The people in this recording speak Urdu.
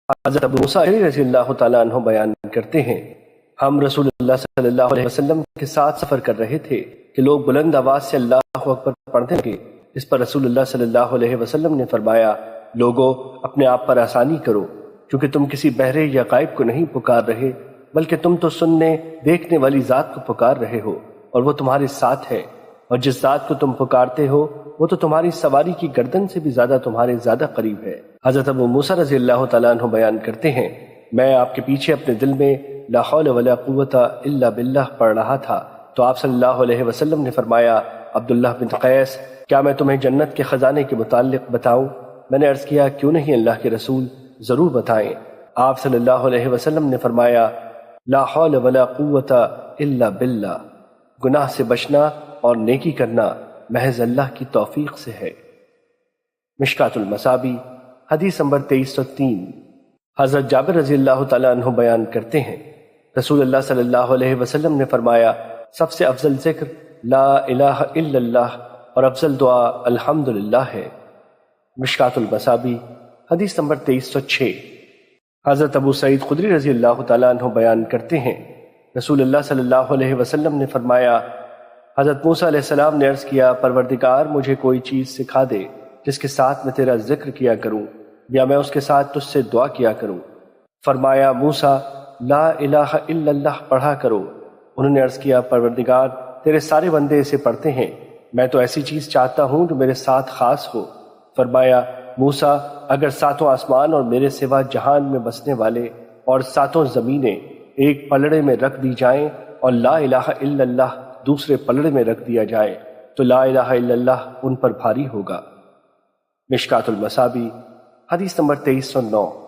حضرت ابو موسیٰ رضی اللہ تعالیٰ عنہ بیان کرتے ہیں، ہم رسول اللہ صلی اللہ علیہ وسلم کے ساتھ سفر کر رہے تھے کہ لوگ بلند آواز سے اللہ اکبر پڑھنے لگے۔ اس پر رسول اللہ صلی اللہ علیہ وسلم نے فرمایا، لوگو اپنے آپ پر آسانی کرو، کیونکہ تم کسی بہرے یا غائب کو نہیں پکار رہے، بلکہ تم تو سننے دیکھنے والی ذات کو پکار رہے ہو، اور وہ تمہارے ساتھ ہے، اور جس ذات کو تم پکارتے ہو وہ تو تمہاری سواری کی گردن سے بھی زیادہ قریب ہے۔ حضرت ابو موسیٰ رضی اللہ تعالیٰ عنہ بیان کرتے ہیں، میں آپ کے پیچھے اپنے دل میں لا حول ولا قوت الا باللہ پڑھ رہا تھا تو آپ صلی اللہ علیہ وسلم نے فرمایا، عبداللہ بن قیس، کیا میں تمہیں جنت کے خزانے کے متعلق بتاؤں؟ میں نے عرض کیا، کیوں نہیں اللہ کے رسول، ضرور بتائیں۔ آپ صلی اللہ علیہ وسلم نے فرمایا، لا حول ولا قوت الا باللہ، گناہ سے بچنا اور نیکی کرنا محض اللہ کی توفیق سے ہے۔ مشکات المصابی حدیث نمبر 2303۔ حضرت جابر رضی اللہ تعالیٰ عنہ بیان کرتے ہیں، رسول اللہ صلی اللہ علیہ وسلم نے فرمایا، سب سے افضل ذکر لا الہ الا اللہ اور افضل دعا الحمدللہ ہے۔ مشکات المصابی حدیث نمبر 2306۔ حضرت ابو سعید خدری رضی اللہ تعالیٰ عنہ بیان کرتے ہیں، رسول اللہ صلی اللہ علیہ وسلم نے فرمایا، حضرت موسیٰ علیہ السلام نے عرض کیا، پروردگار مجھے کوئی چیز سکھا دے جس کے ساتھ میں تیرا ذکر کیا کروں یا میں اس کے ساتھ تجھ سے دعا کیا کروں۔ فرمایا، موسیٰ لا الہ الا اللہ پڑھا کرو۔ انہوں نے عرض کیا، پروردگار تیرے سارے بندے اسے پڑھتے ہیں، میں تو ایسی چیز چاہتا ہوں جو میرے ساتھ خاص ہو۔ فرمایا، موسیٰ اگر ساتوں آسمان اور میرے سوا جہان میں بسنے والے اور ساتوں زمینیں ایک پلڑے میں رکھ دی جائیں اور لا الہ الا اللہ دوسرے پلڑے میں رکھ دیا جائے تو لا الہ الا اللہ ان پر بھاری ہوگا۔ مشکات المصابی حدیث نمبر 2309۔